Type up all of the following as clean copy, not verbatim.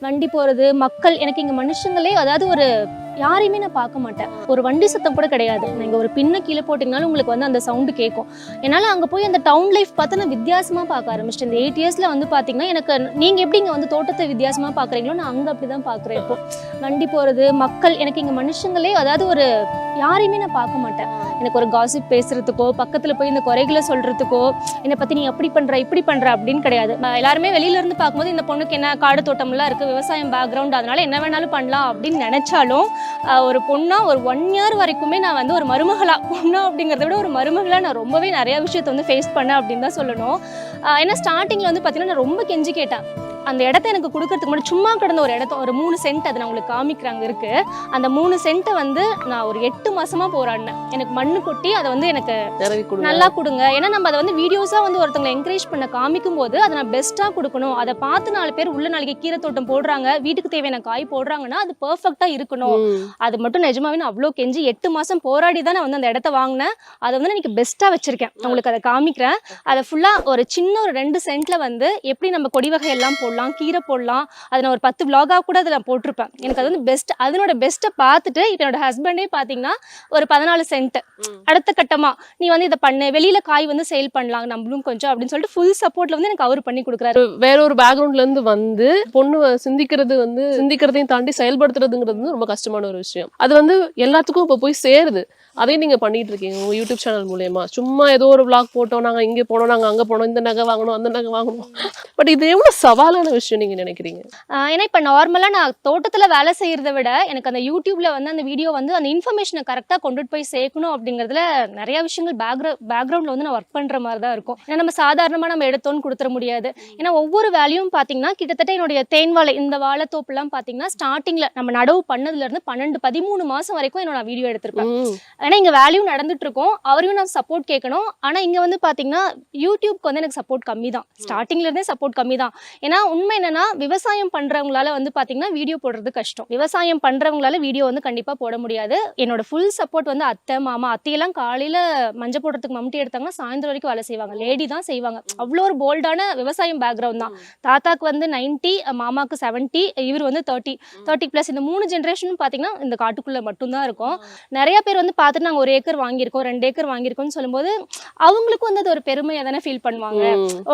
வண்டி போறது மக்கள் எனக்கு இங்க மனுஷங்களே அதாவது ஒரு யாரையுமே நான் பார்க்க மாட்டேன். ஒரு வண்டி சத்தம் கூட கிடையாது. நீங்க ஒரு பின்ன கீழே போட்டீங்கனாலும் உங்களுக்கு வந்து அந்த சவுண்டு கேட்கும். என்னால் அங்கே போய் அந்த டவுன் லைஃப் பார்த்து நான் வித்தியாசமாக பார்க்க ஆரம்பிச்சிட்டேன். இந்த 8 இயர்ஸில் வந்து பார்த்தீங்கன்னா எனக்கு நீங்கள் எப்படி இங்கே வந்து தோட்டத்தை வித்தியாசமாக பார்க்குறீங்களோ நான் அங்கே அப்படி தான் பார்க்குறேன். இப்போ வண்டி போகிறது மக்கள் எனக்கு இங்கே மனுஷங்களே அதாவது ஒரு யாரையுமே நான் பார்க்க மாட்டேன். எனக்கு ஒரு காசிப் பேசுறதுக்கோ பக்கத்தில் போய் இந்த குறைகளை சொல்கிறதுக்கோ என்னை பற்றி நீ அப்படி பண்ணுற இப்படி பண்ணுற அப்படின்னு கிடையாது. எல்லாருமே வெளியிலேருந்து பார்க்கும்போது இந்த பொண்ணுக்கு என்ன காடு தோட்டம்லாம் இருக்குது, விவசாயம் பேக்ரவுண்ட், அதனால என்ன வேணாலும் பண்ணலாம் அப்படின்னு நினச்சாலும் ஒரு பொண்ணா ஒரு 1 இயர் வரைக்குமே நான் வந்து ஒரு மருமகளா பொண்ணா அப்படிங்கிறத விட ஒரு மருமகளா நான் ரொம்பவே நிறைய விஷயத்தை வந்து ஃபேஸ் பண்ணேன் அப்படின்னு தான் சொல்லணும். ஏன்னா ஸ்டார்டிங்கில் வந்து பார்த்தீங்கன்னா நான் ரொம்ப கெஞ்சி கேட்டேன். அந்த இடத்த எனக்கு கொடுக்கறதுக்கு முன்னாடி சும்மா கிடந்த ஒரு இடத்த ஒரு 3 சென்ட் அதை நான் உங்களுக்கு காமிக்கிறாங்க இருக்கு. அந்த 3 சென்ட்டை வந்து நான் ஒரு 8 மாசமா போராடினேன். எனக்கு மண்ணு கொட்டி அதை வந்து எனக்கு நல்லா கொடுங்க. ஏன்னா நம்ம அதை வந்து வீடியோஸா வந்து ஒருத்தவங்களை என்கரேஜ் பண்ண காமிக்கும் போது அதை நான் பெஸ்ட்டாக கொடுக்கணும். அதை பார்த்து 4 பேர் உள்ள நாளைக்கு கீரை தோட்டம் போடுறாங்க, வீட்டுக்கு தேவையான காய் போடுறாங்கன்னா அது பெர்ஃபெக்டா இருக்கணும். அது மட்டும் நிஜமாவே நான் அவ்வளோ கெஞ்சி 8 மாசம் போராடி தான் நான் வந்து அந்த இடத்த வாங்கினேன். அதை வந்து எனக்கு பெஸ்ட்டாக வச்சிருக்கேன். உங்களுக்கு அதை காமிக்கிறேன். அதை ஃபுல்லாக ஒரு சின்ன ஒரு 2 சென்ட்ல வந்து எப்படி நம்ம கொடி வகை எல்லாம் போடலாம், கீரை போடலாம், அதை நான் ஒரு 10 vlog-ஆ கூட அதில் போட்டிருப்பேன். எனக்கு அது வந்து பெஸ்ட். அதனோட பெஸ்ட்டை பார்த்துட்டு இப்போ என்னோட ஹஸ்பண்டே பார்த்தீங்கன்னா ஒரு 14 சென்ட் அடுத்த கட்டமா நீ வந்து இதை பண்ணு, வெளியில காய் வந்து சேல் பண்ணலாம் நம்மளும் கொஞ்சம் அப்படின்னு சொல்லிட்டு ஃபுல் சப்போர்ட்ல வந்து எனக்கு அவர் பண்ணி கொடுக்குறாரு. வேற ஒரு பேக்ரவுண்ட்ல இருந்து வந்து பொண்ணு சிந்திக்கிறதையும் தாண்டி செயல்படுத்துறதுங்கிறது வந்து ரொம்ப கஷ்டமான ஒரு விஷயம். அது வந்து எல்லாத்துக்கும் இப்போ போய் சேருது. அதையும் நீங்க பண்ணிட்டு இருக்கீங்க உங்க யூடியூப் சேனல் மூலமா. சும்மா ஏதோ ஒரு vlog போட்டோம், நாங்க இங்க போனோம், நாங்க அங்க போனோம், இந்த நகை வாங்கணும், அந்த நகை வாங்கணும். பட் இது எவ்வளவு சவாலான விஷயம் நீங்க நினைக்கிறீங்க? ஏன்னா இப்ப நார்மலா நான் தோட்டத்துல வேலை செய்யறதை விட எனக்கு அந்த யூடியூப்ல வந்து அந்த வீடியோ வந்து அந்த இன்ஃபர்மேஷனை கரெக்டா கொண்டுட்டு போய் சேர்க்கணும் அப்படிங்கிறதுல நிறைய விஷயங்கள் பேக்ரவுண்ட்ல வந்து நான் ஒர்க் பண்ற மாதிரி தான் இருக்கும். ஏன்னா நம்ம சாதாரணமா நம்ம எடுத்தோன்னு கொடுத்துட முடியாது. ஏன்னா ஒவ்வொரு வேலையும் பாத்தீங்கன்னா கிட்டத்தட்ட என்னுடைய தேன் வாழை இந்த வாழைத்தோப்பு எல்லாம் பாத்தீங்கன்னா ஸ்டார்டிங்ல நம்ம நடவு பண்ணதுல இருந்து 12-13 மாசம் வரைக்கும் என்னோட வீடியோ எடுத்திருப்பேன். ஏன்னா இங்க வேலையும் நடந்துட்டு இருக்கும், அவரையும் நான் சப்போர்ட் கேட்கணும். ஆனா இங்க வந்து பாத்தீங்கன்னா யூடியூப்க்கு வந்து எனக்கு சப்போர்ட் கம்மி தான். ஸ்டார்டிங்ல இருந்தே சப்போர்ட் கம்மி தான். ஏன்னா உண்மை என்னன்னா விவசாயம் பண்றவங்களால வந்து பாத்தீங்கன்னா வீடியோ போடுறது கஷ்டம். விவசாயம் பண்றவங்களால வீடியோ வந்து கண்டிப்பா போட முடியாது. என்னோட ஃபுல் சப்போர்ட் வந்து அத்தை மாமா. அத்தையெல்லாம் காலையில மஞ்சள் போடுறதுக்கு மம்முட்டி எடுத்தாங்கன்னா சாயந்தரம் வரைக்கும் வேலை செய்வாங்க. லேடி தான் செய்வாங்க. அவ்வளோ ஒரு போல்டான விவசாயம் பேக்ரவுண்ட் தான். தாத்தாக்கு வந்து 90, மாமாக்கு 70, இவர் வந்து 30+. இந்த 3 ஜென்ரேஷனும் பாத்தீங்கன்னா இந்த காட்டுக்குள்ள மட்டும்தான் இருக்கும். நிறைய பேர் வந்து பார்த்துட்டு நாங்கள் 1 ஏக்கர் வாங்கியிருக்கோம், 2 ஏக்கர் வாங்கியிருக்கோம்னு சொல்லும்போது அவங்களுக்கு வந்து அது ஒரு பெருமையா தானே ஃபீல் பண்ணுவாங்க.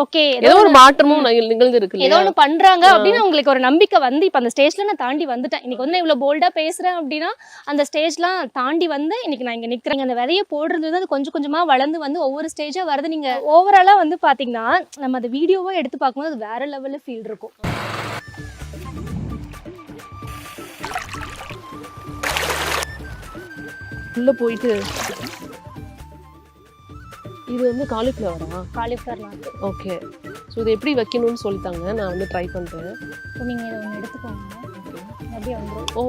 ஓகே ஏதோ ஒரு மாற்றமும் நிகழ்ந்து இருக்கு, ஏதோ ஒன்று பண்றாங்க அப்படின்னு அவங்களுக்கு ஒரு நம்பிக்கை வந்து இப்போ அந்த ஸ்டேஜ்ல நான் தாண்டி வந்துட்டேன். இன்னைக்கு வந்து நான் இவ்வளோ போல்டா பேசுறேன் அப்படின்னா அந்த ஸ்டேஜ்லாம் தாண்டி வந்து இன்னைக்கு நான் இங்க நிக்கிறேன். அந்த விதையை போடுறது வந்து அது கொஞ்சம் கொஞ்சமா வளர்ந்து வந்து ஒவ்வொரு ஸ்டேஜா வருது. நீங்க ஓவராலா வந்து பாத்தீங்கன்னா நம்ம அந்த வீடியோவா எடுத்து பார்க்கும்போது அது வேற லெவல்ல ஃபீல் இருக்கும். உள்ள போயிட்டு இது வந்து காலிஃப்ளவரா? காலிஃப்ளவர் நாட்டு. ஓகே. ஸோ இதை எப்படி வைக்கணும்னு சொல்லிட்டாங்க, நான் வந்து ட்ரை பண்ணுறேன். நீங்கள் இதை ஒன்று எடுத்துக்கோங்க. அப்படியே வந்துடும். ஓ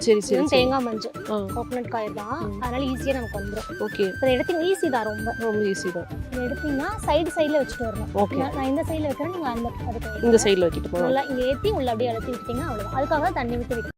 சரி சரி. தேங்காய் மஞ்சள் கோகனட் காய் தான், அதனால ஈஸியாக நமக்கு வந்துடும். ஓகே. இப்போ எடுத்தீங்க ஈஸி தான், ரொம்ப ஈஸி தான். இதை எடுத்தீங்கன்னா சைடில் வச்சுட்டு வரணும். ஓகே. நான் இந்த சைடில் வைக்கிறேன், நீங்கள் அந்த அதுக்கு இந்த சைடில் வச்சுட்டு போகலாம். நல்லா இங்கே ஏற்றி உள்ள அப்படியே அழுத்தி விட்டீங்கன்னா அவ்வளோதான். அதுக்காக தான் தண்ணி விட்டு